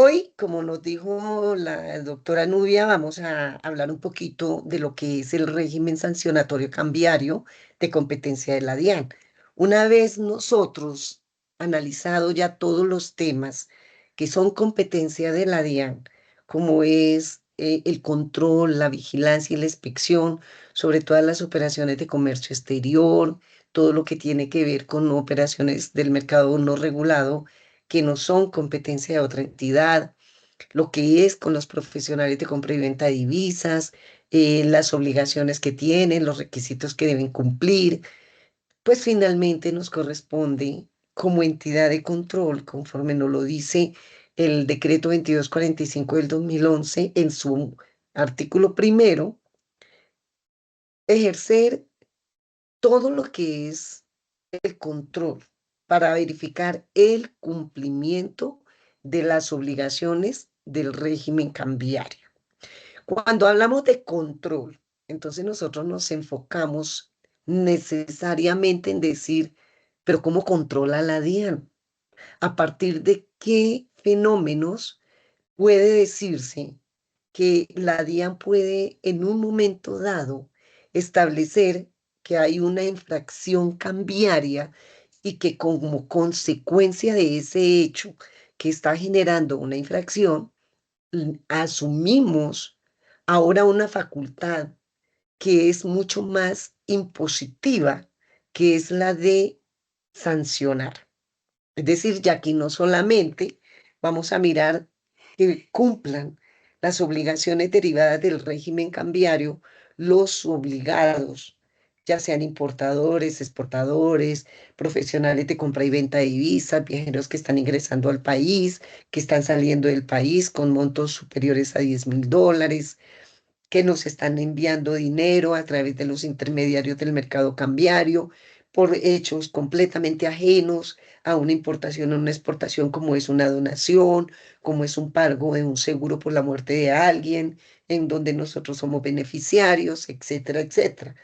Hoy, como nos dijo la doctora Nubia, vamos a hablar un poquito de lo que es el régimen sancionatorio cambiario de competencia de la DIAN. Una vez nosotros analizado ya todos los temas que son competencia de la DIAN, como es el control, la vigilancia y la inspección sobre todas las operaciones de comercio exterior, todo lo que tiene que ver con operaciones del mercado no regulado, que no son competencia de otra entidad, lo que es con los profesionales de compra y venta de divisas, las obligaciones que tienen, los requisitos que deben cumplir, pues finalmente nos corresponde como entidad de control, conforme nos lo dice el decreto 2245 del 2011 en su artículo primero, ejercer todo lo que es el control para verificar el cumplimiento de las obligaciones del régimen cambiario. Cuando hablamos de control, entonces nosotros nos enfocamos necesariamente en decir, pero ¿cómo controla la DIAN? ¿A partir de qué fenómenos puede decirse que la DIAN puede en un momento dado establecer que hay una infracción cambiaria y que como consecuencia de ese hecho que está generando una infracción, asumimos ahora una facultad que es mucho más impositiva, que es la de sancionar? Es decir, ya que no solamente vamos a mirar que cumplan las obligaciones derivadas del régimen cambiario, los obligados, ya sean importadores, exportadores, profesionales de compra y venta de divisas, viajeros que están ingresando al país, que están saliendo del país con montos superiores a $10.000, que nos están enviando dinero a través de los intermediarios del mercado cambiario por hechos completamente ajenos a una importación o una exportación, como es una donación, como es un pago de un seguro por la muerte de alguien, en donde nosotros somos beneficiarios, etcétera, etcétera.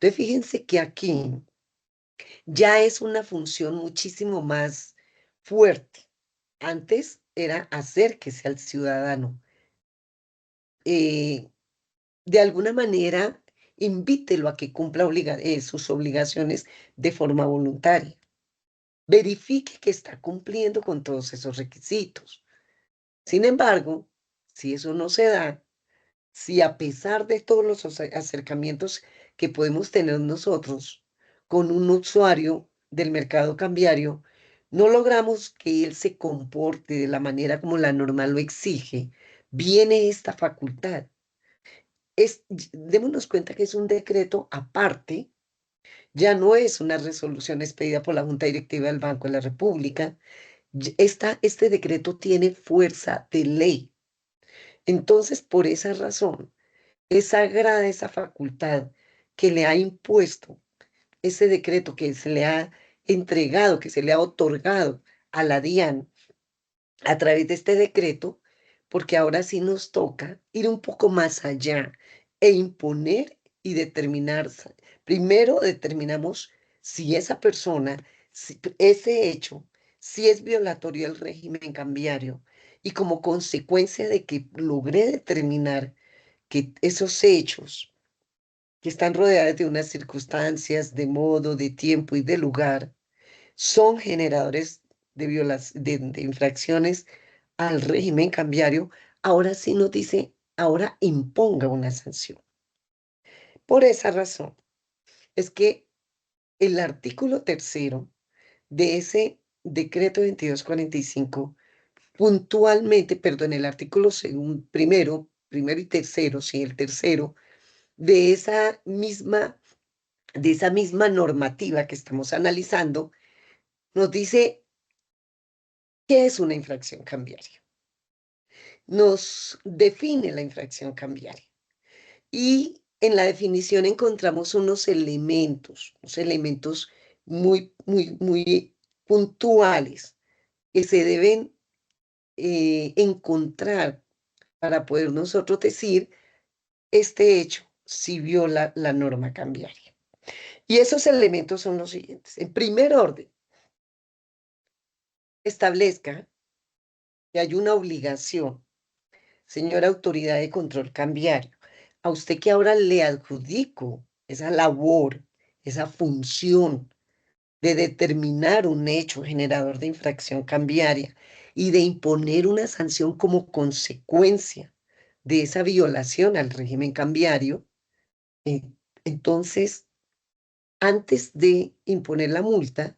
Entonces, fíjense que aquí ya es una función muchísimo más fuerte. Antes era acérquese al ciudadano. eh, de alguna manera, invítelo a que cumpla sus obligaciones de forma voluntaria. Verifique que está cumpliendo con todos esos requisitos. Sin embargo, si eso no se da, si a pesar de todos los acercamientos que podemos tener nosotros con un usuario del mercado cambiario, no logramos que él se comporte de la manera como la norma lo exige, viene esta facultad. Démonos cuenta que es un decreto aparte, ya no es una resolución expedida por la Junta Directiva del Banco de la República. Este decreto tiene fuerza de ley. Entonces, por esa razón, es sagrada esa facultad que le ha impuesto ese decreto, que se le ha entregado, que se le ha otorgado a la DIAN a través de este decreto, porque ahora sí nos toca ir un poco más allá e imponer y determinar. Primero determinamos si esa persona, si ese hecho, si es violatorio del régimen cambiario, y como consecuencia de que logré determinar que esos hechos que están rodeados de unas circunstancias, de modo, de tiempo y de lugar, son generadores de infracciones al régimen cambiario, ahora sí nos dice, ahora imponga una sanción. Por esa razón es que el artículo tercero de ese decreto 2245, puntualmente, perdón, el artículo primero y tercero, sí, el tercero, de esa misma normativa que estamos analizando, nos dice qué es una infracción cambiaria. Nos define la infracción cambiaria. Y en la definición encontramos unos elementos muy, muy, muy puntuales que se deben encontrar para poder nosotros decir este hecho si viola la norma cambiaria. Y esos elementos son los siguientes. En primer orden, establezca que hay una obligación, señora autoridad de control cambiario, a usted que ahora le adjudico esa labor, esa función de determinar un hecho generador de infracción cambiaria y de imponer una sanción como consecuencia de esa violación al régimen cambiario, eh, entonces, antes de imponer la multa,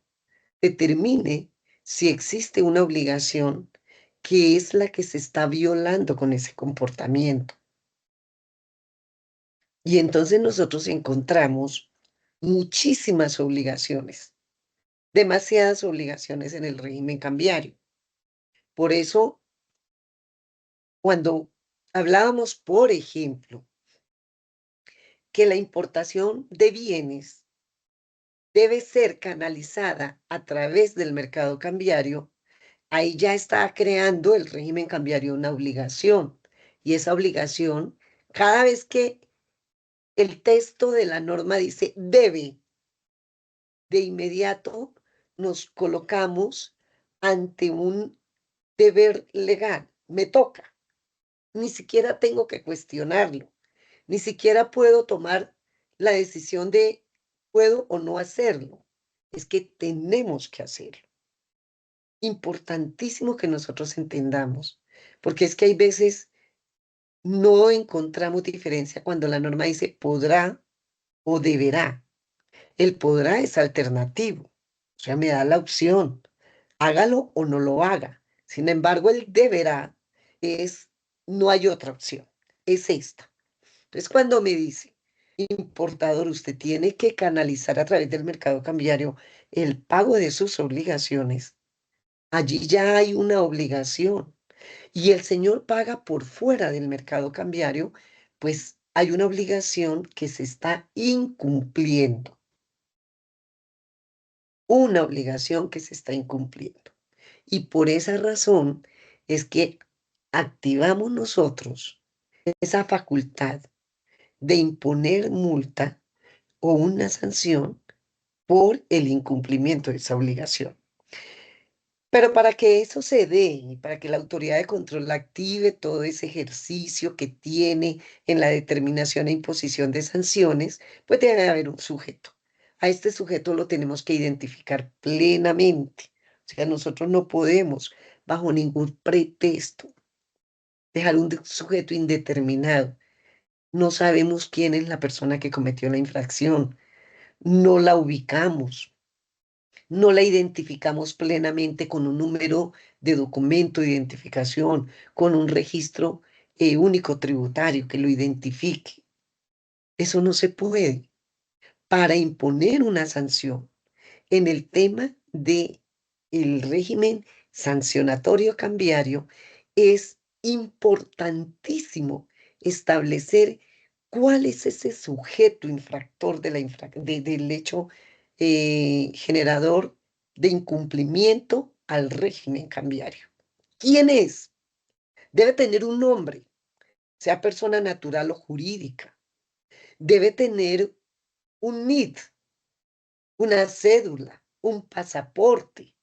determine si existe una obligación que es la que se está violando con ese comportamiento. Y entonces nosotros encontramos muchísimas obligaciones, demasiadas obligaciones en el régimen cambiario. Por eso, cuando hablábamos, por ejemplo, que la importación de bienes debe ser canalizada a través del mercado cambiario, ahí ya está creando el régimen cambiario una obligación. Y esa obligación, cada vez que el texto de la norma dice debe, de inmediato nos colocamos ante un deber legal. Me toca. Ni siquiera tengo que cuestionarlo. Ni siquiera puedo tomar la decisión de puedo o no hacerlo. Es que tenemos que hacerlo. Importantísimo que nosotros entendamos, porque es que hay veces no encontramos diferencia cuando la norma dice podrá o deberá. El podrá es alternativo, o sea, me da la opción, hágalo o no lo haga. Sin embargo, el deberá es, no hay otra opción, es esta. Entonces, cuando me dice, importador, usted tiene que canalizar a través del mercado cambiario el pago de sus obligaciones, allí ya hay una obligación y el señor paga por fuera del mercado cambiario, pues hay una obligación que se está incumpliendo, una obligación que se está incumpliendo. Y por esa razón es que activamos nosotros esa facultad de imponer multa o una sanción por el incumplimiento de esa obligación. Pero para que eso se dé y para que la autoridad de control active todo ese ejercicio que tiene en la determinación e imposición de sanciones, pues debe haber un sujeto. A este sujeto lo tenemos que identificar plenamente. O sea, nosotros no podemos, bajo ningún pretexto, dejar un sujeto indeterminado. No sabemos quién es la persona que cometió la infracción, no la ubicamos, no la identificamos plenamente con un número de documento de identificación, con un registro único tributario que lo identifique. Eso no se puede. Para imponer una sanción en el tema de el régimen sancionatorio cambiario, es importantísimo establecer cuál es ese sujeto infractor de del hecho generador de incumplimiento al régimen cambiario. ¿Quién es? Debe tener un nombre, sea persona natural o jurídica. Debe tener un NID, una cédula, un pasaporte,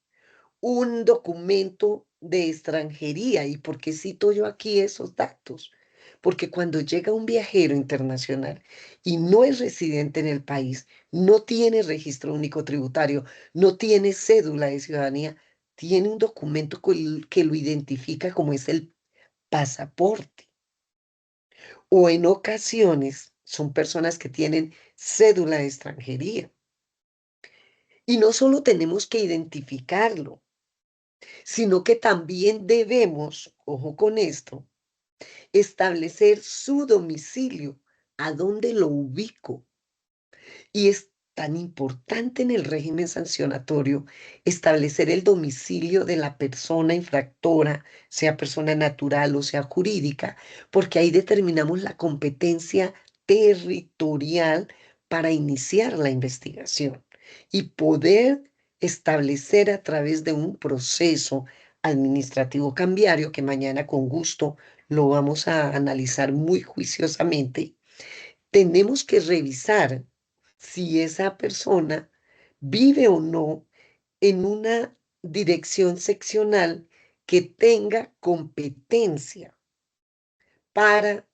un documento de extranjería. ¿Y por qué cito yo aquí esos datos? Porque cuando llega un viajero internacional y no es residente en el país, no tiene registro único tributario, no tiene cédula de ciudadanía, tiene un documento que lo identifica como es el pasaporte. O en ocasiones son personas que tienen cédula de extranjería. Y no solo tenemos que identificarlo, sino que también debemos, ojo con esto, establecer su domicilio, a dónde lo ubico. Y es tan importante en el régimen sancionatorio establecer el domicilio de la persona infractora, sea persona natural o sea jurídica, porque ahí determinamos la competencia territorial para iniciar la investigación y poder establecer a través de un proceso administrativo cambiario, que mañana con gusto lo vamos a analizar muy juiciosamente. Tenemos que revisar si esa persona vive o no en una dirección seccional que tenga competencia para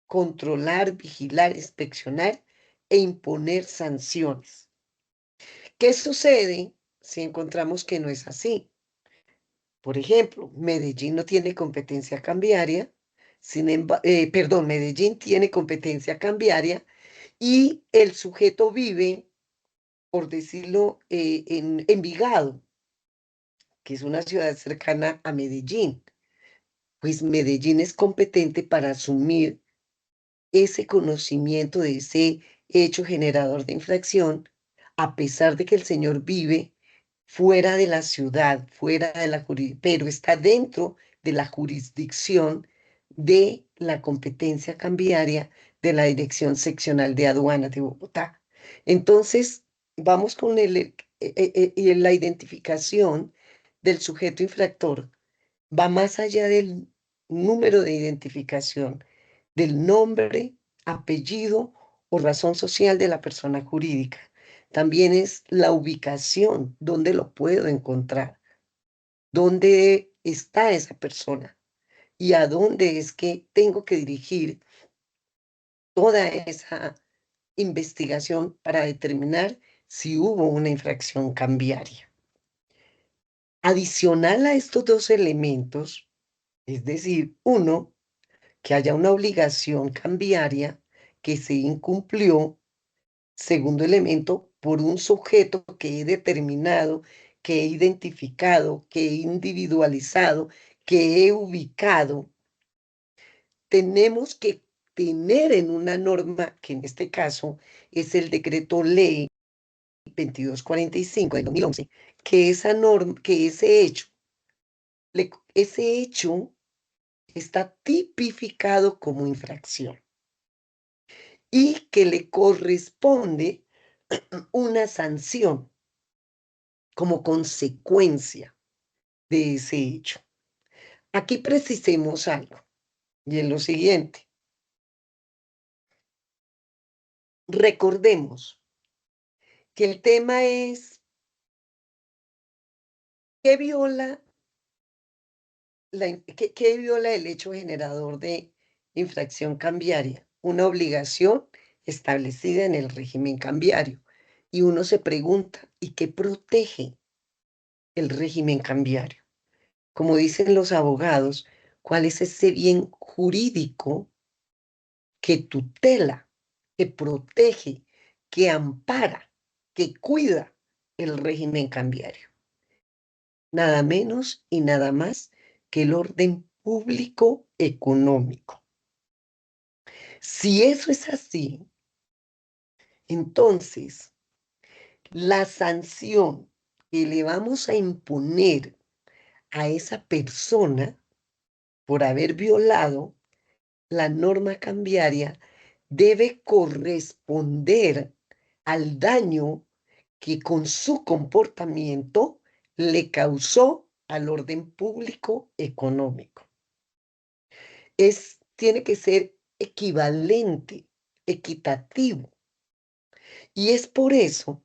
controlar, vigilar, inspeccionar e imponer sanciones. ¿Qué sucede si encontramos que no es así? Por ejemplo, Medellín no tiene competencia cambiaria, perdón, Medellín tiene competencia cambiaria y el sujeto vive, por decirlo, en Envigado, que es una ciudad cercana a Medellín. Pues Medellín es competente para asumir ese conocimiento de ese hecho generador de infracción, a pesar de que el señor vive fuera de la ciudad, fuera de la jurisdicción, pero está dentro de la jurisdicción de la competencia cambiaria de la Dirección Seccional de Aduanas de Bogotá. Entonces, vamos con la identificación del sujeto infractor. Va más allá del número de identificación, del nombre, apellido o razón social de la persona jurídica. También es la ubicación, dónde lo puedo encontrar, dónde está esa persona y a dónde es que tengo que dirigir toda esa investigación para determinar si hubo una infracción cambiaria. Adicional a estos dos elementos, es decir, uno, que haya una obligación cambiaria que se incumplió. Segundo elemento, por un sujeto que he determinado, que he identificado, que he individualizado, que he ubicado. Tenemos que tener en una norma, que en este caso es el decreto ley 2245 de 2011, que esa norma, que ese hecho está tipificado como infracción y que le corresponde una sanción como consecuencia de ese hecho. Aquí precisemos algo, y es lo siguiente. Recordemos que el tema es qué viola, qué viola el hecho generador de infracción cambiaria, una obligación establecida en el régimen cambiario. Y uno se pregunta, ¿y qué protege el régimen cambiario? Como dicen los abogados, ¿cuál es ese bien jurídico que tutela, que protege, que ampara, que cuida el régimen cambiario? Nada menos y nada más que el orden público económico. Si eso es así, entonces la sanción que le vamos a imponer a esa persona por haber violado la norma cambiaria debe corresponder al daño que con su comportamiento le causó al orden público económico. Tiene que ser equivalente, equitativo. Y es por eso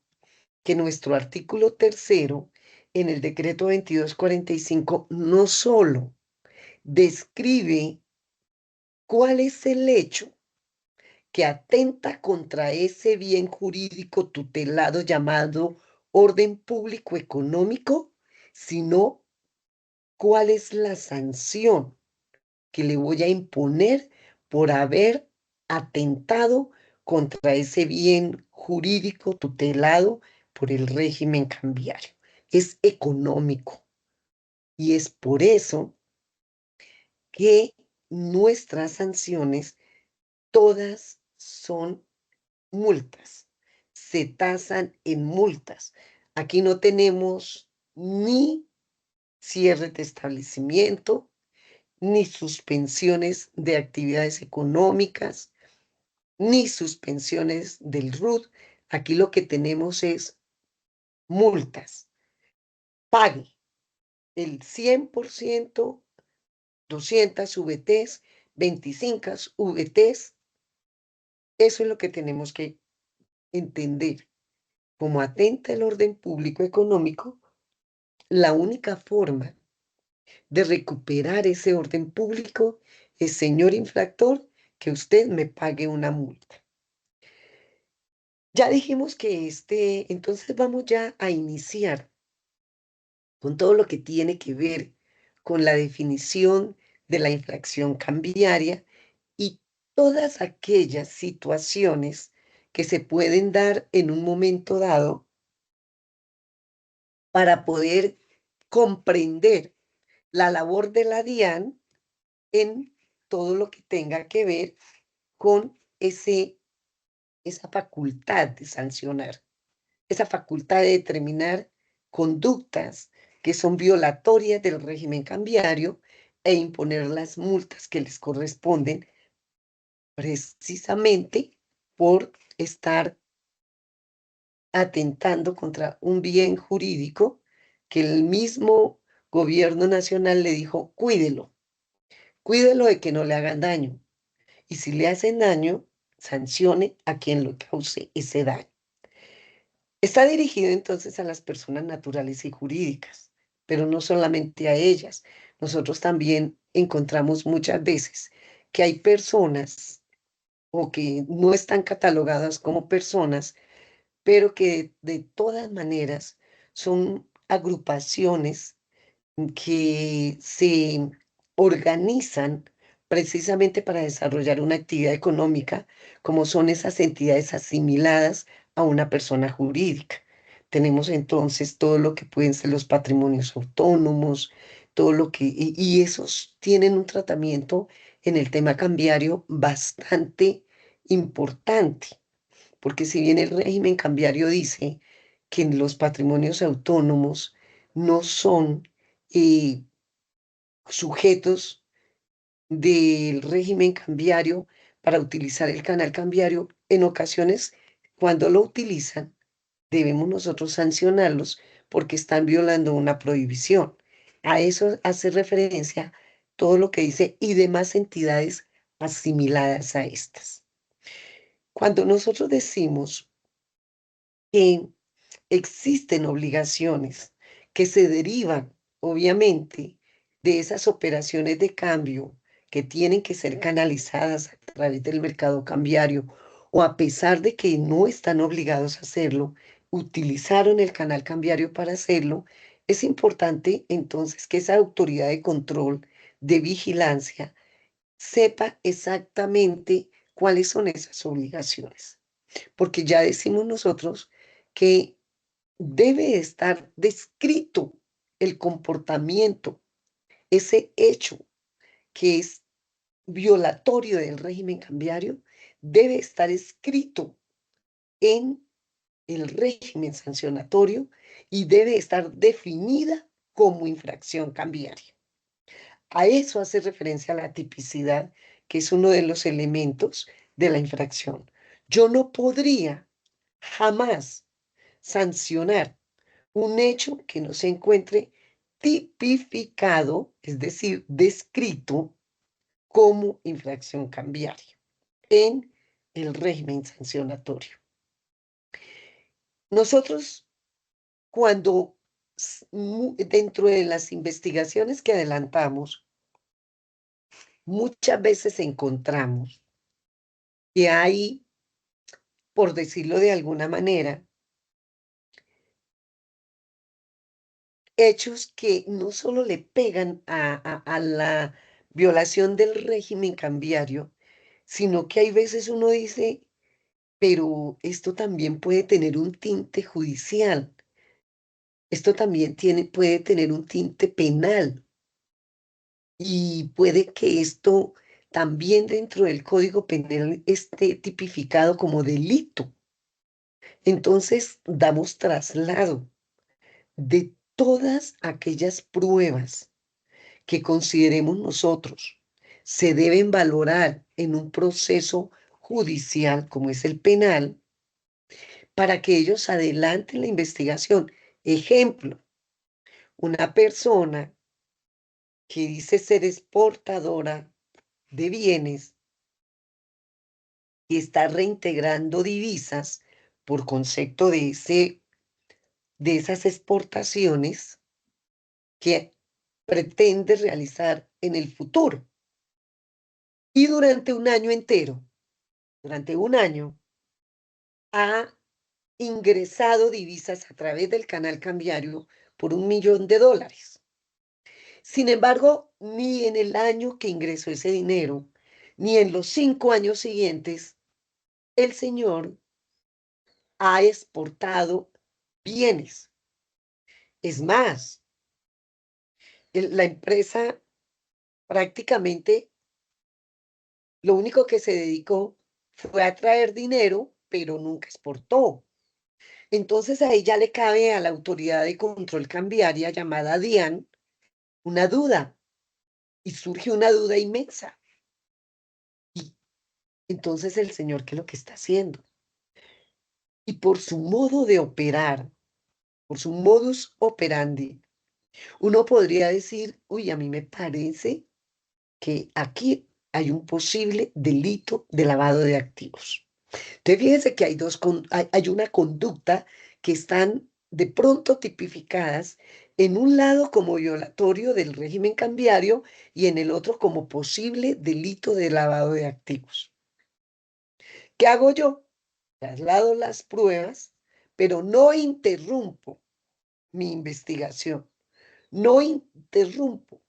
que nuestro artículo tercero en el decreto 2245 no solo describe cuál es el hecho que atenta contra ese bien jurídico tutelado llamado orden público económico, sino cuál es la sanción que le voy a imponer por haber atentado contra ese bien jurídico tutelado por el régimen cambiario. Es económico y es por eso que nuestras sanciones todas son multas, se tasan en multas. Aquí no tenemos ni cierre de establecimiento, ni suspensiones de actividades económicas, ni suspensiones del RUT. Aquí lo que tenemos es multas. Pague el 100%, 200 VTs, 25 VTs. Eso es lo que tenemos que entender. Como atenta el orden público económico, la única forma de recuperar ese orden público es, señor infractor, que usted me pague una multa. Ya dijimos que entonces vamos ya a iniciar con todo lo que tiene que ver con la definición de la infracción cambiaria y todas aquellas situaciones que se pueden dar en un momento dado para poder comprender la labor de la DIAN en todo lo que tenga que ver con esa facultad de sancionar, esa facultad de determinar conductas que son violatorias del régimen cambiario e imponer las multas que les corresponden precisamente por estar atentando contra un bien jurídico que el mismo gobierno nacional le dijo, cuídelo, cuídelo de que no le hagan daño. Y si le hacen daño, sancione a quien le cause ese daño. Está dirigido entonces a las personas naturales y jurídicas, pero no solamente a ellas. Nosotros también encontramos muchas veces que hay personas o que no están catalogadas como personas, pero que de todas maneras son agrupaciones que se organizan precisamente para desarrollar una actividad económica, como son esas entidades asimiladas a una persona jurídica. Tenemos entonces todo lo que pueden ser los patrimonios autónomos, todo lo que, y esos tienen un tratamiento en el tema cambiario bastante importante, porque si bien el régimen cambiario dice que los patrimonios autónomos no son eh, sujetos del régimen cambiario para utilizar el canal cambiario, en ocasiones, cuando lo utilizan, debemos nosotros sancionarlos porque están violando una prohibición. A eso hace referencia todo lo que dice y demás entidades asimiladas a estas. Cuando nosotros decimos que existen obligaciones que se derivan, obviamente, de esas operaciones de cambio que tienen que ser canalizadas a través del mercado cambiario, o a pesar de que no están obligados a hacerlo, utilizaron el canal cambiario para hacerlo, es importante entonces que esa autoridad de control, de vigilancia, sepa exactamente cuáles son esas obligaciones. Porque ya decimos nosotros que debe estar descrito el comportamiento, ese hecho que es violatorio del régimen cambiario, debe estar escrito en el régimen sancionatorio y debe estar definida como infracción cambiaria. A eso hace referencia la tipicidad, que es uno de los elementos de la infracción. Yo no podría jamás sancionar un hecho que no se encuentre tipificado, es decir, descrito como infracción cambiaria en el régimen sancionatorio. Nosotros, cuando dentro de las investigaciones que adelantamos, muchas veces encontramos que hay, por decirlo de alguna manera, hechos que no solo le pegan a la violación del régimen cambiario, sino que hay veces uno dice, pero esto también puede tener un tinte judicial, esto también puede tener un tinte penal y puede que esto también dentro del Código Penal esté tipificado como delito. Entonces damos traslado de todas aquellas pruebas que consideremos nosotros se deben valorar en un proceso judicial como es el penal, para que ellos adelanten la investigación. Ejemplo, una persona que dice ser exportadora de bienes y está reintegrando divisas por concepto de esas exportaciones, que pretende realizar en el futuro. Y durante un año entero, durante un año, ha ingresado divisas a través del canal cambiario por $1.000.000. Sin embargo, ni en el año que ingresó ese dinero, ni en los 5 años siguientes, el señor ha exportado bienes. Es más, la empresa prácticamente lo único que se dedicó fue a traer dinero, pero nunca exportó. Entonces ahí ya le cabe a la autoridad de control cambiaria llamada DIAN una duda, y surge una duda inmensa. Y entonces el señor, ¿qué es lo que está haciendo? Y por su modo de operar, por su modus operandi, uno podría decir, uy, a mí me parece que aquí hay un posible delito de lavado de activos. Entonces, fíjense que hay una conducta que están de pronto tipificadas en un lado como violatorio del régimen cambiario y en el otro como posible delito de lavado de activos. ¿Qué hago yo? Traslado las pruebas, pero no interrumpo mi investigación, no interrumpo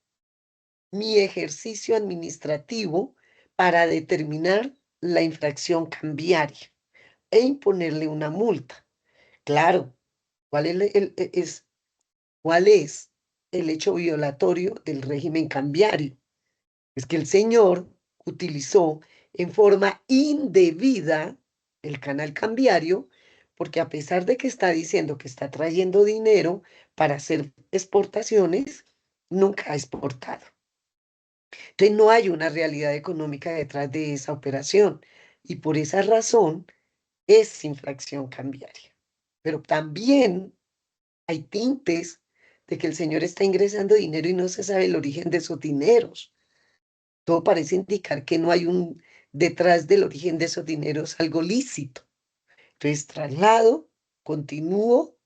mi ejercicio administrativo para determinar la infracción cambiaria e imponerle una multa. Claro, ¿cuál es cuál es el hecho violatorio del régimen cambiario? Es que el señor utilizó en forma indebida el canal cambiario, porque a pesar de que está diciendo que está trayendo dinero para hacer exportaciones, nunca ha exportado. Entonces no hay una realidad económica detrás de esa operación y por esa razón es infracción cambiaria. Pero también hay tintes de que el señor está ingresando dinero y no se sabe el origen de esos dineros. Todo parece indicar que no hay detrás del origen de esos dineros algo lícito. Entonces traslado, continúo,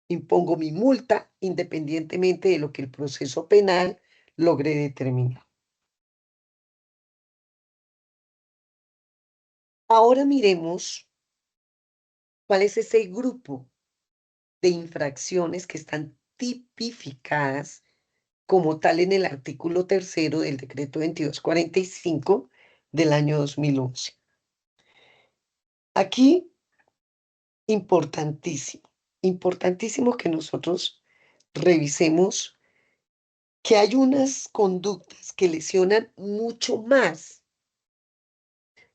impongo mi multa independientemente de lo que el proceso penal logre determinar. Ahora miremos cuál es ese grupo de infracciones que están tipificadas como tal en el artículo tercero del decreto 2245 del año 2011. Aquí, importantísimo, importantísimo que nosotros revisemos que hay unas conductas que lesionan mucho más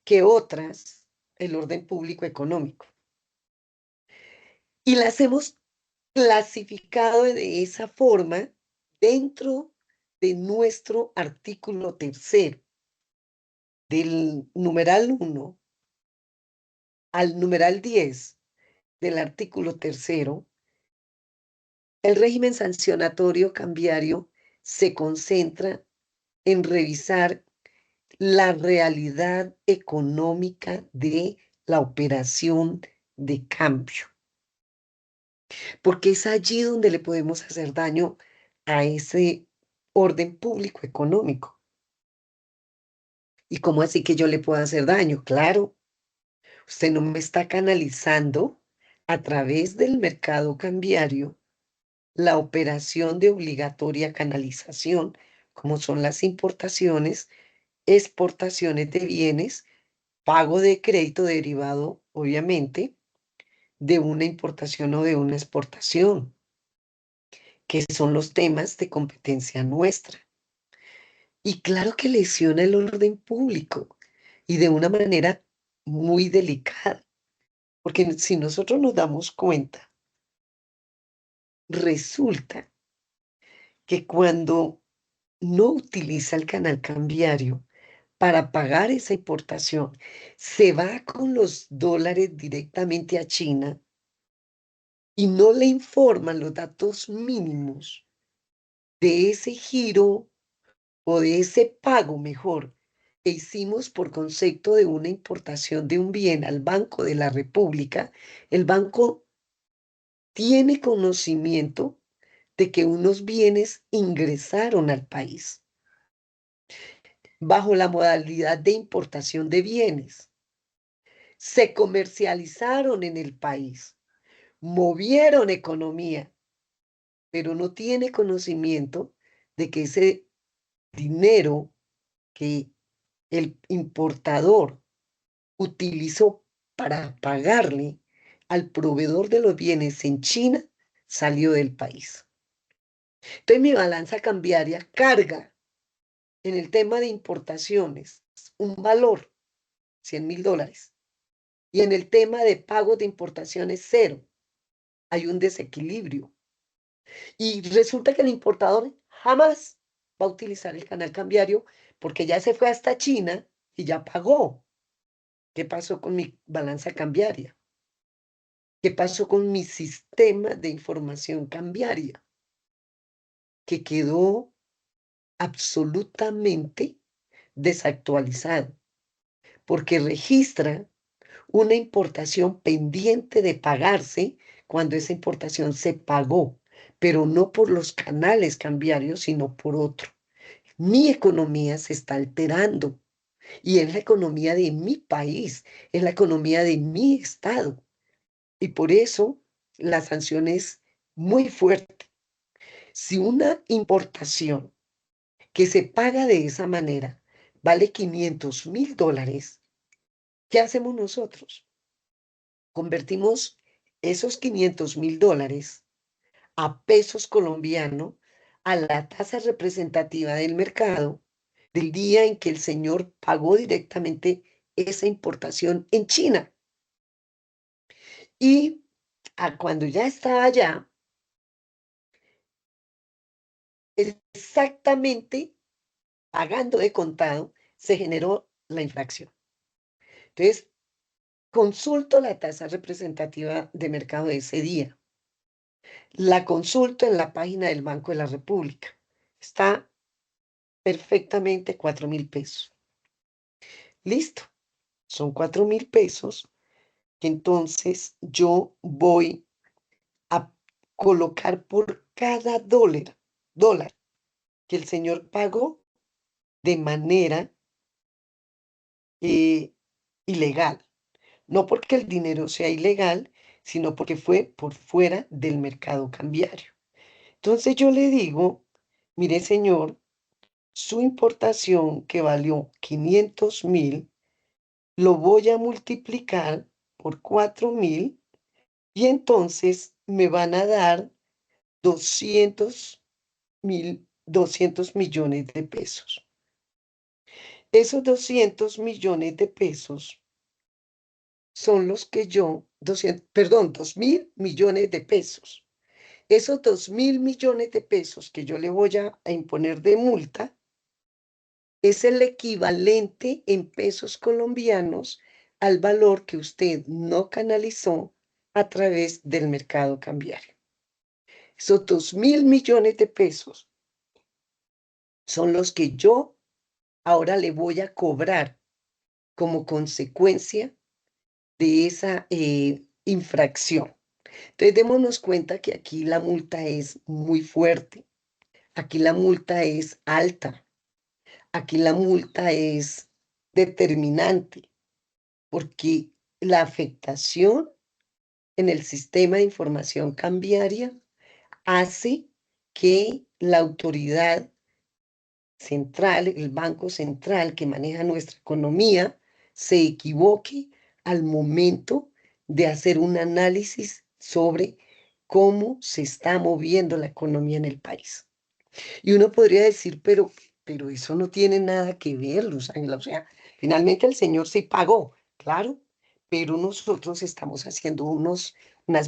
que otras el orden público económico. Y las hemos clasificado de esa forma dentro de nuestro artículo tercero, del numeral 1 al numeral 10 del artículo tercero. El régimen sancionatorio cambiario se concentra en revisar la realidad económica de la operación de cambio, porque es allí donde le podemos hacer daño a ese orden público económico. ¿Y cómo así que yo le puedo hacer daño? Claro, usted no me está canalizando a través del mercado cambiario la operación de obligatoria canalización, como son las importaciones, exportaciones de bienes, pago de crédito derivado, obviamente, de una importación o de una exportación, que son los temas de competencia nuestra. Y claro que lesiona el orden público y de una manera muy delicada, porque si nosotros nos damos cuenta, resulta que cuando no utiliza el canal cambiario para pagar esa importación, se va con los dólares directamente a China y no le informan los datos mínimos de ese giro o de ese pago mejor que hicimos por concepto de una importación de un bien al Banco de la República, el banco tiene conocimiento de que unos bienes ingresaron al país bajo la modalidad de importación de bienes, se comercializaron en el país, movieron economía, pero no tiene conocimiento de que ese dinero que el importador utilizó para pagarle al proveedor de los bienes en China salió del país. Entonces mi balanza cambiaria carga en el tema de importaciones un valor, $100.000, y en el tema de pagos de importaciones cero. Hay un desequilibrio. Y resulta que el importador jamás va a utilizar el canal cambiario porque ya se fue hasta China y ya pagó. ¿Qué pasó con mi balanza cambiaria? ¿Qué pasó con mi sistema de información cambiaria? Que quedó absolutamente desactualizado porque registra una importación pendiente de pagarse cuando esa importación se pagó, pero no por los canales cambiarios, sino por otro. Mi economía se está alterando y es la economía de mi país, es la economía de mi estado. Y por eso la sanción es muy fuerte. Si una importación que se paga de esa manera vale $500.000, ¿qué hacemos nosotros? Convertimos esos $500.000 a pesos colombianos a la tasa representativa del mercado del día en que el señor pagó directamente esa importación en China. Y cuando ya estaba allá, exactamente pagando de contado, se generó la infracción. Entonces, consulto la tasa representativa de mercado de ese día. La consulto en la página del Banco de la República. Está perfectamente $4.000. Listo, son $4.000 que entonces yo voy a colocar por cada dólar que el señor pagó de manera ilegal. No porque el dinero sea ilegal, sino porque fue por fuera del mercado cambiario. Entonces yo le digo, mire señor, su importación que valió 500.000, lo voy a multiplicar por 4.000 y entonces me van a dar 200 millones de pesos. Esos 200 millones de pesos son los que yo, 2.000 millones de pesos. Esos 2.000 millones de pesos que yo le voy a imponer de multa es el equivalente en pesos colombianos al valor que usted no canalizó a través del mercado cambiario. Esos 2.000 millones de pesos son los que yo ahora le voy a cobrar como consecuencia de esa infracción. Entonces, démonos cuenta que aquí la multa es muy fuerte, aquí la multa es alta, aquí la multa es determinante, porque la afectación en el sistema de información cambiaria hace que la autoridad central, el Banco Central que maneja nuestra economía, se equivoque al momento de hacer un análisis sobre cómo se está moviendo la economía en el país. Y uno podría decir, pero eso no tiene nada que ver, Luz Ángela. O sea, finalmente el señor sí pagó, claro, pero nosotros estamos haciendo unas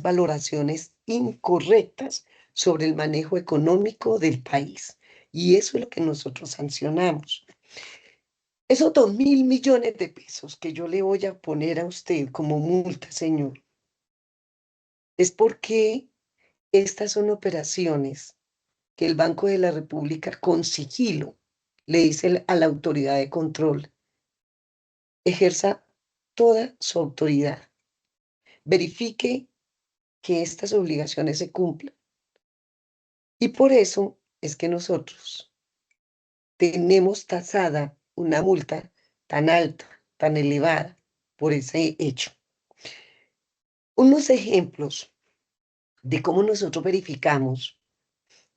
valoraciones incorrectas sobre el manejo económico del país. Y eso es lo que nosotros sancionamos. Esos 2.000 millones de pesos que yo le voy a poner a usted como multa, señor, es porque estas son operaciones que el Banco de la República con sigilo le dice a la autoridad de control, ejerza toda su autoridad, verifique que estas obligaciones se cumplan Y por eso es que nosotros tenemos tasada una multa tan alta, tan elevada por ese hecho. Unos ejemplos de cómo nosotros verificamos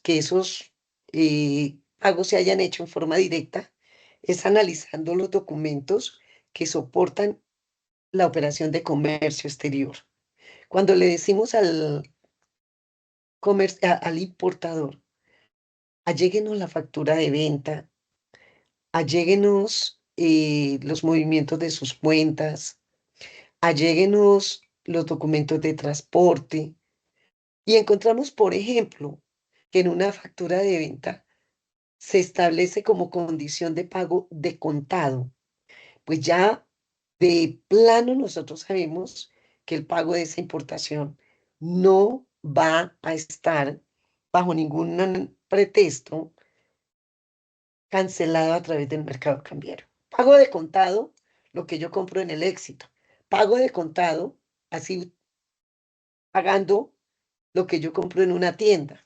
que esos pagos se hayan hecho en forma directa es analizando los documentos que soportan la operación de comercio exterior. Cuando le decimos al importador, alléguenos la factura de venta, alléguenos los movimientos de sus cuentas, alléguenos los documentos de transporte, y encontramos, por ejemplo, que en una factura de venta se establece como condición de pago de contado. Pues ya de plano nosotros sabemos que el pago de esa importación no va a estar bajo ningún pretexto cancelado a través del mercado cambiario. Pago de contado, lo que yo compro en el Éxito. Pago de contado, así pagando lo que yo compro en una tienda,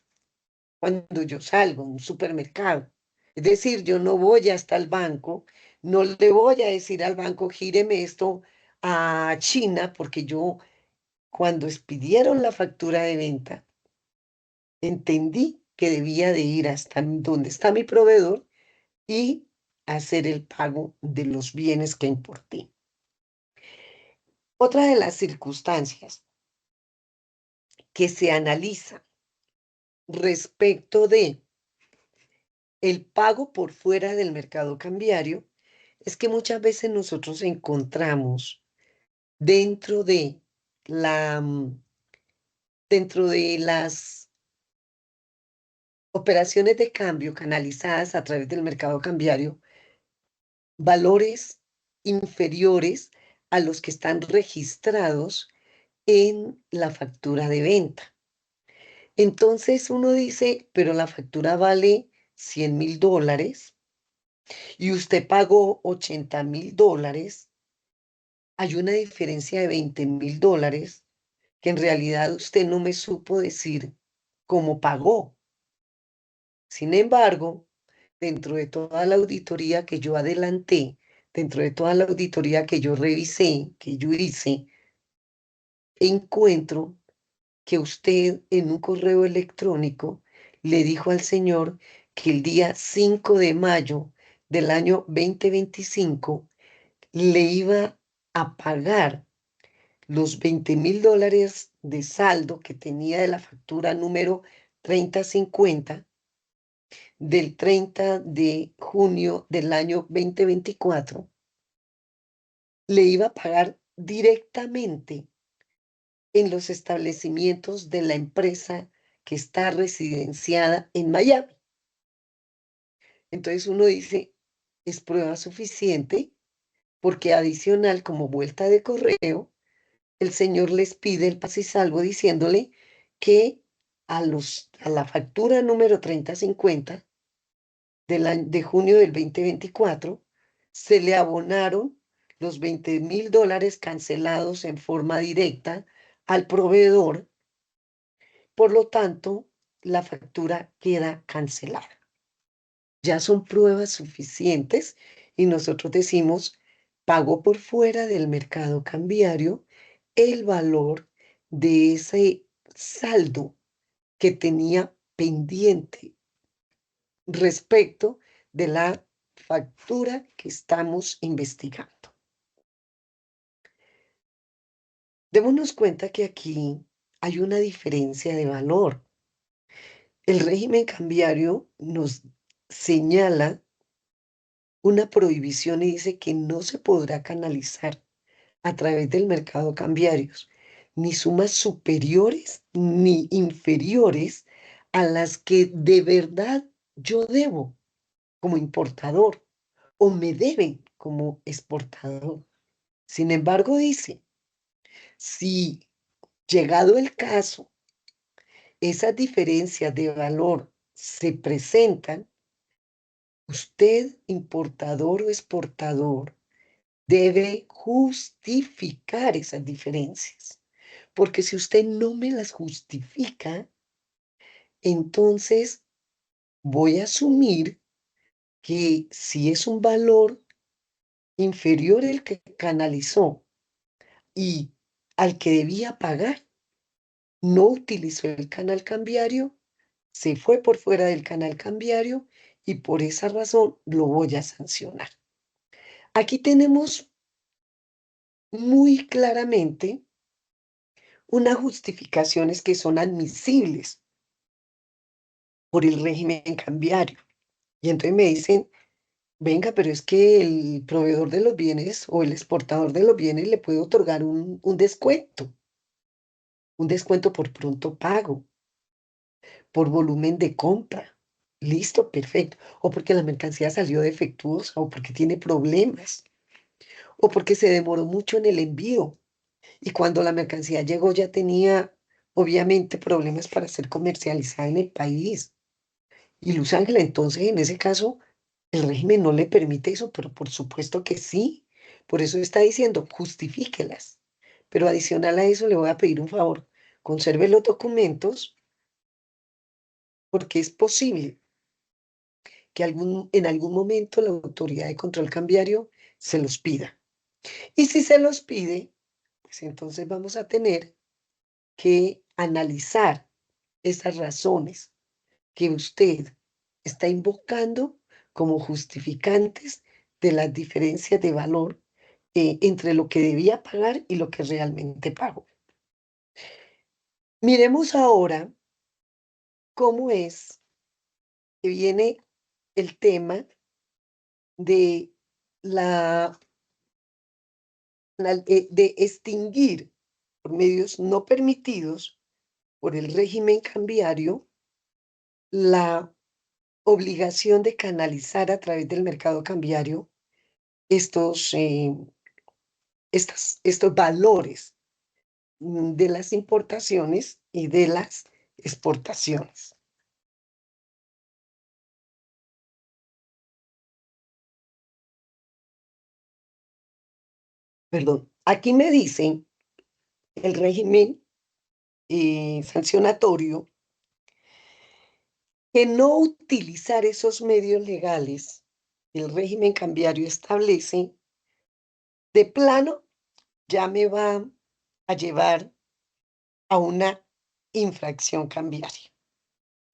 cuando yo salgo a un supermercado. Es decir, yo no voy hasta el banco, no le voy a decir al banco, gíreme esto a China, porque yo, cuando expidieron la factura de venta, entendí que debía de ir hasta donde está mi proveedor y hacer el pago de los bienes que importé. Otra de las circunstancias que se analiza respecto de el pago por fuera del mercado cambiario es que muchas veces nosotros encontramos dentro de la, dentro de las operaciones de cambio canalizadas a través del mercado cambiario, valores inferiores a los que están registrados en la factura de venta. Entonces uno dice, pero la factura vale $100.000 y usted pagó $80.000. Hay una diferencia de $20.000 que en realidad usted no me supo decir cómo pagó. Sin embargo, dentro de toda la auditoría que yo adelanté, dentro de toda la auditoría que yo revisé, que yo hice, encuentro que usted en un correo electrónico le dijo al señor que el día 5 de mayo del año 2025 le iba a pagar los $20.000 de saldo que tenía de la factura número 3050 del 30 de junio del año 2024, le iba a pagar directamente en los establecimientos de la empresa que está residenciada en Miami. Entonces uno dice, es prueba suficiente porque adicional como vuelta de correo, el señor les pide el paz y salvo diciéndole que a la factura número 3050 de junio del 2024 se le abonaron los $20.000 cancelados en forma directa al proveedor. Por lo tanto, la factura queda cancelada. Ya son pruebas suficientes y nosotros decimos, pagó por fuera del mercado cambiario el valor de ese saldo que tenía pendiente respecto de la factura que estamos investigando. Démonos cuenta que aquí hay una diferencia de valor. El régimen cambiario nos señala una prohibición y dice que no se podrá canalizar a través del mercado cambiarios ni sumas superiores ni inferiores a las que de verdad yo debo como importador o me deben como exportador. Sin embargo, dice, si llegado el caso, esas diferencias de valor se presentan, usted, importador o exportador, debe justificar esas diferencias. Porque si usted no me las justifica, entonces voy a asumir que si es un valor inferior el que canalizó y al que debía pagar, no utilizó el canal cambiario, se fue por fuera del canal cambiario y por esa razón lo voy a sancionar. Aquí tenemos muy claramente unas justificaciones que son admisibles por el régimen cambiario. Y entonces me dicen, venga, pero es que el proveedor de los bienes o el exportador de los bienes le puede otorgar un descuento por pronto pago, por volumen de compra. Listo, perfecto. O porque la mercancía salió defectuosa, o porque tiene problemas, o porque se demoró mucho en el envío. Y cuando la mercancía llegó ya tenía, obviamente, problemas para ser comercializada en el país. Y Luz Ángela, entonces, en ese caso, el régimen no le permite eso, pero por supuesto que sí. Por eso está diciendo, justifíquelas. Pero adicional a eso, le voy a pedir un favor. Conserve los documentos porque es posible que en algún momento la autoridad de control cambiario se los pida. Y si se los pide, pues entonces vamos a tener que analizar esas razones que usted está invocando como justificantes de las diferencias de valor entre lo que debía pagar y lo que realmente pagó. Miremos ahora cómo es que viene el tema de la, de extinguir por medios no permitidos por el régimen cambiario la obligación de canalizar a través del mercado cambiario estos, estos valores de las importaciones y de las exportaciones. Perdón, aquí me dicen el régimen sancionatorio que no utilizar esos medios legales, el régimen cambiario establece, de plano ya me va a llevar a una infracción cambiaria.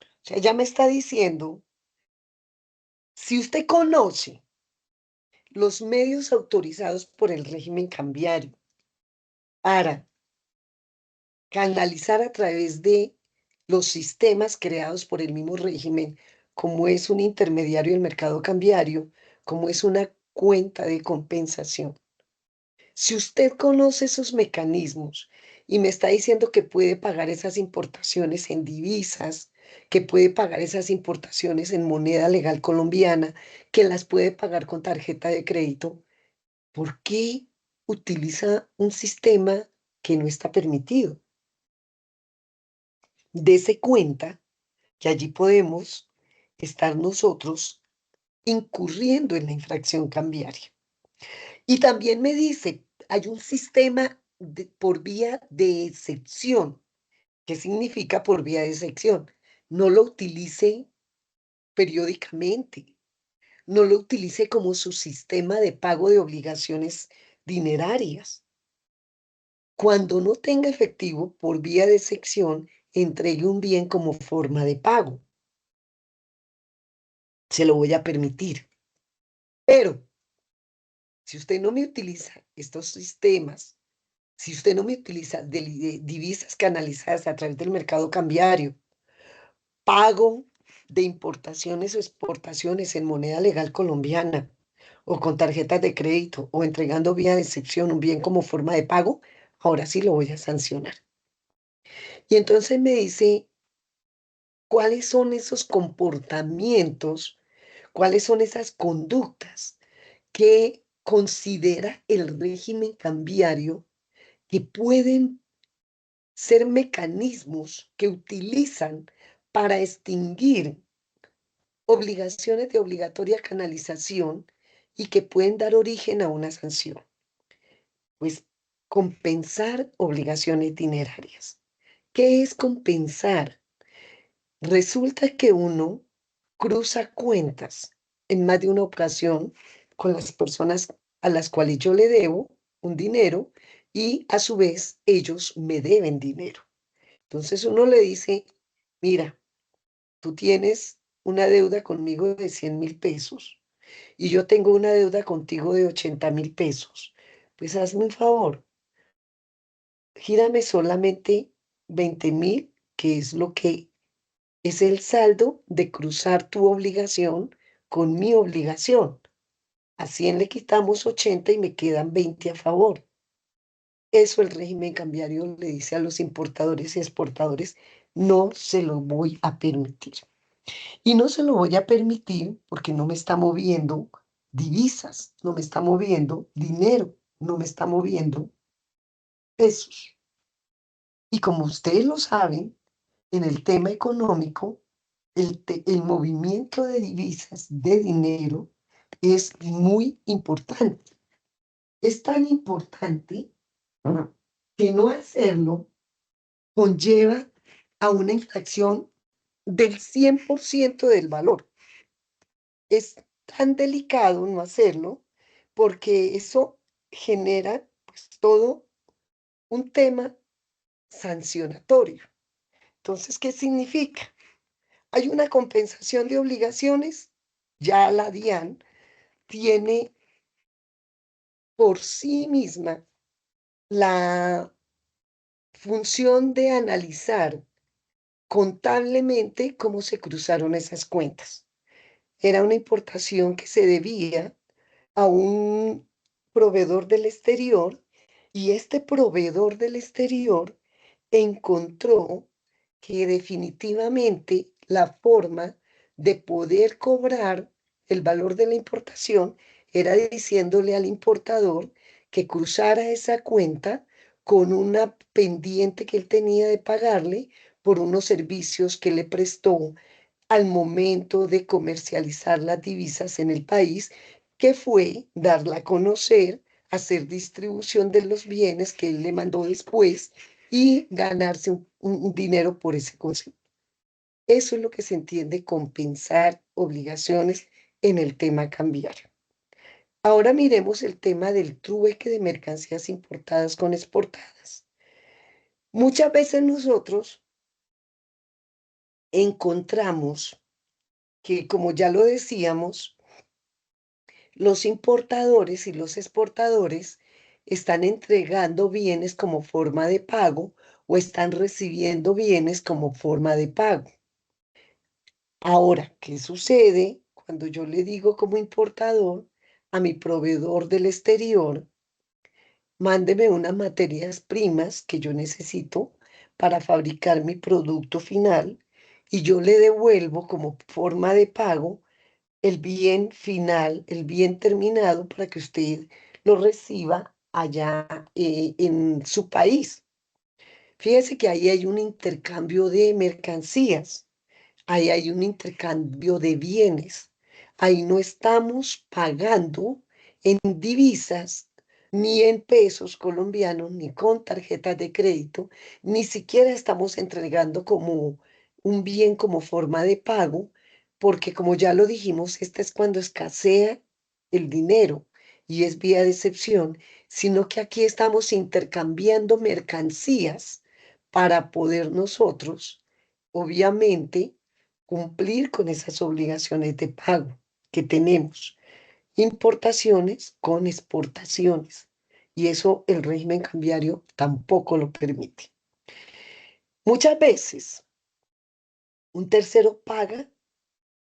O sea, ya me está diciendo, si usted conoce los medios autorizados por el régimen cambiario para canalizar a través de los sistemas creados por el mismo régimen, como es un intermediario del mercado cambiario, como es una cuenta de compensación. Si usted conoce esos mecanismos y me está diciendo que puede pagar esas importaciones en divisas, que puede pagar esas importaciones en moneda legal colombiana, que las puede pagar con tarjeta de crédito, ¿por qué utiliza un sistema que no está permitido? Dese cuenta que allí podemos estar nosotros incurriendo en la infracción cambiaria. Y también me dice, hay un sistema por vía de excepción. ¿Qué significa por vía de excepción? No lo utilice periódicamente, no lo utilice como su sistema de pago de obligaciones dinerarias. Cuando no tenga efectivo por vía de excepción, entregue un bien como forma de pago. Se lo voy a permitir. Pero si usted no me utiliza estos sistemas, si usted no me utiliza de divisas canalizadas a través del mercado cambiario, pago de importaciones o exportaciones en moneda legal colombiana o con tarjetas de crédito o entregando vía de excepción un bien como forma de pago, ahora sí lo voy a sancionar. Y entonces me dice, ¿cuáles son esos comportamientos? ¿Cuáles son esas conductas que considera el régimen cambiario que pueden ser mecanismos que utilizan para extinguir obligaciones de obligatoria canalización y que pueden dar origen a una sanción? Pues compensar obligaciones dinerarias. ¿Qué es compensar? Resulta que uno cruza cuentas en más de una ocasión con las personas a las cuales yo le debo un dinero y a su vez ellos me deben dinero. Entonces uno le dice, mira, tú tienes una deuda conmigo de 100.000 pesos y yo tengo una deuda contigo de 80.000 pesos. Pues hazme un favor, gírame solamente 20.000, que es lo que es el saldo de cruzar tu obligación con mi obligación. A 100 le quitamos 80 y me quedan 20 a favor. Eso el régimen cambiario le dice a los importadores y exportadores, no se lo voy a permitir. Y no se lo voy a permitir porque no me está moviendo divisas, no me está moviendo dinero, no me está moviendo pesos. Y como ustedes lo saben, en el tema económico, el movimiento de divisas, de dinero, es muy importante. Es tan importante que no hacerlo conlleva a una infracción del 100% del valor. Es tan delicado no hacerlo porque eso genera pues todo un tema sancionatorio. Entonces, ¿qué significa? Hay una compensación de obligaciones, ya la DIAN tiene por sí misma la función de analizar contablemente cómo se cruzaron esas cuentas. Era una importación que se debía a un proveedor del exterior y este proveedor del exterior encontró que definitivamente la forma de poder cobrar el valor de la importación era diciéndole al importador que cruzara esa cuenta con una pendiente que él tenía de pagarle por unos servicios que le prestó al momento de comercializar las divisas en el país, que fue darla a conocer, hacer distribución de los bienes que él le mandó después y ganarse un dinero por ese concepto. Eso es lo que se entiende compensar obligaciones en el tema cambiario. Ahora miremos el tema del trueque de mercancías importadas con exportadas. Muchas veces nosotros encontramos que, como ya lo decíamos, los importadores y los exportadores están entregando bienes como forma de pago o están recibiendo bienes como forma de pago. Ahora, ¿qué sucede cuando yo le digo como importador a mi proveedor del exterior, mándeme unas materias primas que yo necesito para fabricar mi producto final y yo le devuelvo como forma de pago el bien final, el bien terminado para que usted lo reciba allá en su país? Fíjese que ahí hay un intercambio de mercancías, ahí hay un intercambio de bienes, ahí no estamos pagando en divisas, ni en pesos colombianos, ni con tarjetas de crédito, ni siquiera estamos entregando como un bien como forma de pago, porque como ya lo dijimos, esta es cuando escasea el dinero y es vía de excepción, sino que aquí estamos intercambiando mercancías para poder nosotros, obviamente, cumplir con esas obligaciones de pago que tenemos, importaciones con exportaciones. Y eso el régimen cambiario tampoco lo permite. Muchas veces un tercero paga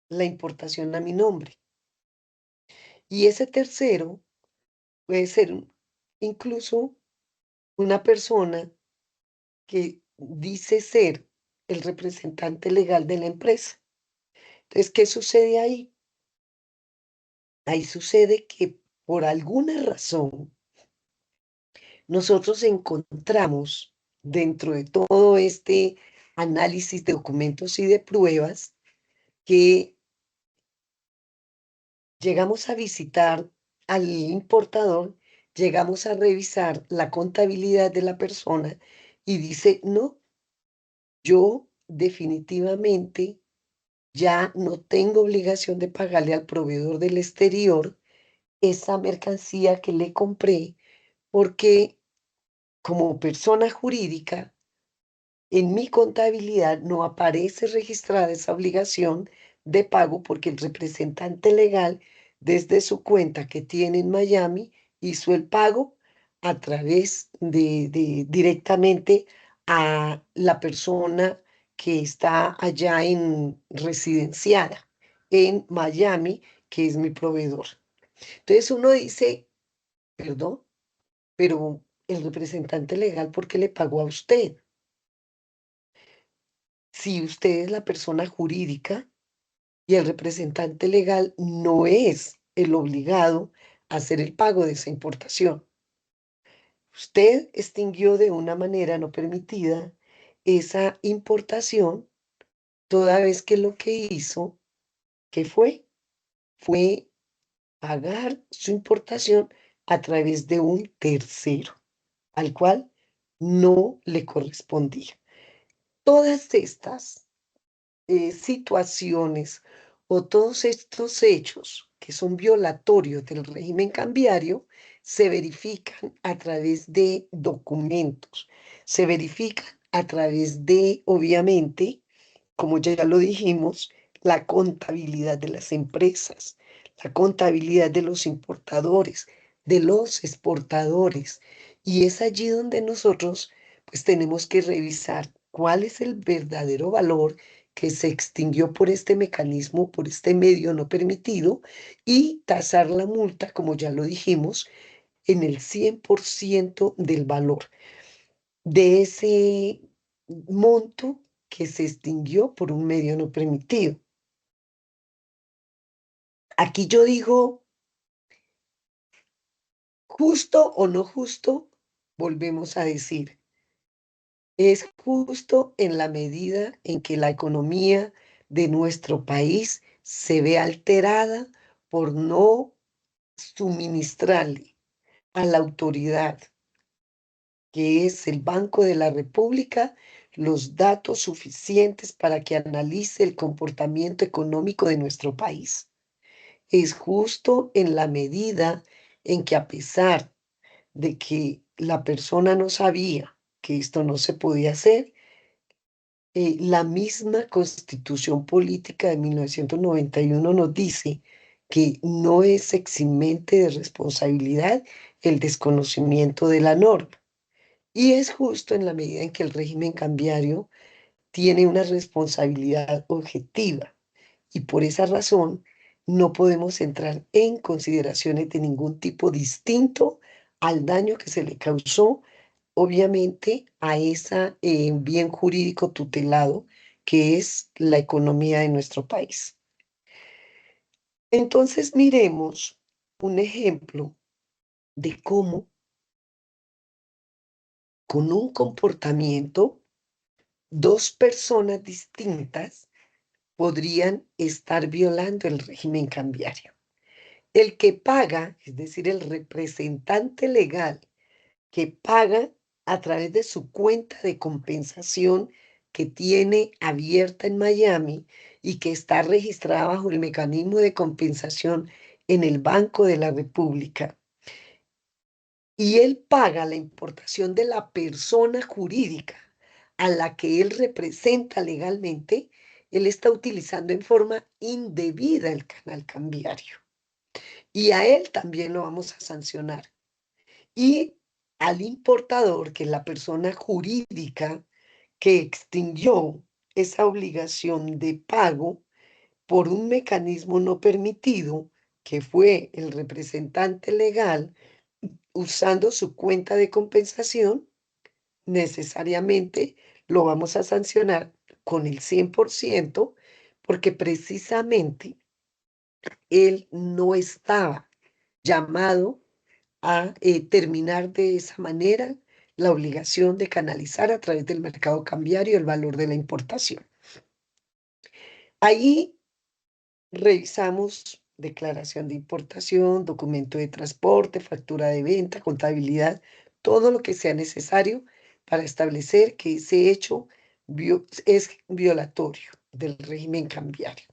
la importación a mi nombre y ese tercero puede ser incluso una persona que dice ser el representante legal de la empresa. Entonces, ¿qué sucede ahí? Ahí sucede que por alguna razón nosotros encontramos dentro de todo este análisis de documentos y de pruebas que llegamos a visitar al importador, llegamos a revisar la contabilidad de la persona y dice, no, yo definitivamente ya no tengo obligación de pagarle al proveedor del exterior esa mercancía que le compré, porque como persona jurídica, en mi contabilidad no aparece registrada esa obligación de pago porque el representante legal, desde su cuenta que tiene en Miami, hizo el pago a través directamente a la persona que está allá en residenciada en Miami, que es mi proveedor. Entonces uno dice, perdón, pero el representante legal, ¿por qué le pagó a usted? Si usted es la persona jurídica y el representante legal no es el obligado a hacer el pago de esa importación. Usted extinguió de una manera no permitida esa importación, toda vez que lo que hizo, ¿qué fue? Fue pagar su importación a través de un tercero, al cual no le correspondía. Todas estas situaciones o todos estos hechos que son violatorios del régimen cambiario se verifican a través de documentos, se verifican a través de, obviamente, como ya lo dijimos, la contabilidad de las empresas, la contabilidad de los importadores, de los exportadores. Y es allí donde nosotros pues tenemos que revisar cuál es el verdadero valor que se extinguió por este mecanismo, por este medio no permitido, y tasar la multa, como ya lo dijimos, en el 100% del valor de ese monto que se extinguió por un medio no permitido. Aquí yo digo, justo o no justo, volvemos a decir, es justo en la medida en que la economía de nuestro país se ve alterada por no suministrarle a la autoridad, que es el Banco de la República, los datos suficientes para que analice el comportamiento económico de nuestro país. Es justo en la medida en que, a pesar de que la persona no sabía que esto no se podía hacer, la misma Constitución Política de 1991 nos dice que no es eximente de responsabilidad el desconocimiento de la norma. Y es justo en la medida en que el régimen cambiario tiene una responsabilidad objetiva. Y por esa razón no podemos entrar en consideraciones de ningún tipo distinto al daño que se le causó, obviamente, a ese bien jurídico tutelado que es la economía de nuestro país. Entonces miremos un ejemplo de cómo con un comportamiento dos personas distintas podrían estar violando el régimen cambiario. El que paga, es decir, el representante legal que paga a través de su cuenta de compensación que tiene abierta en Miami y que está registrada bajo el mecanismo de compensación en el Banco de la República. Y él paga la importación de la persona jurídica a la que él representa legalmente, él está utilizando en forma indebida el canal cambiario. Y a él también lo vamos a sancionar. Y al importador, que es la persona jurídica que extinguió esa obligación de pago por un mecanismo no permitido, que fue el representante legal usando su cuenta de compensación, necesariamente lo vamos a sancionar con el 100% porque precisamente él no estaba llamado a terminar de esa manera la obligación de canalizar a través del mercado cambiario el valor de la importación. Ahí revisamos declaración de importación, documento de transporte, factura de venta, contabilidad, todo lo que sea necesario para establecer que ese hecho es violatorio del régimen cambiario.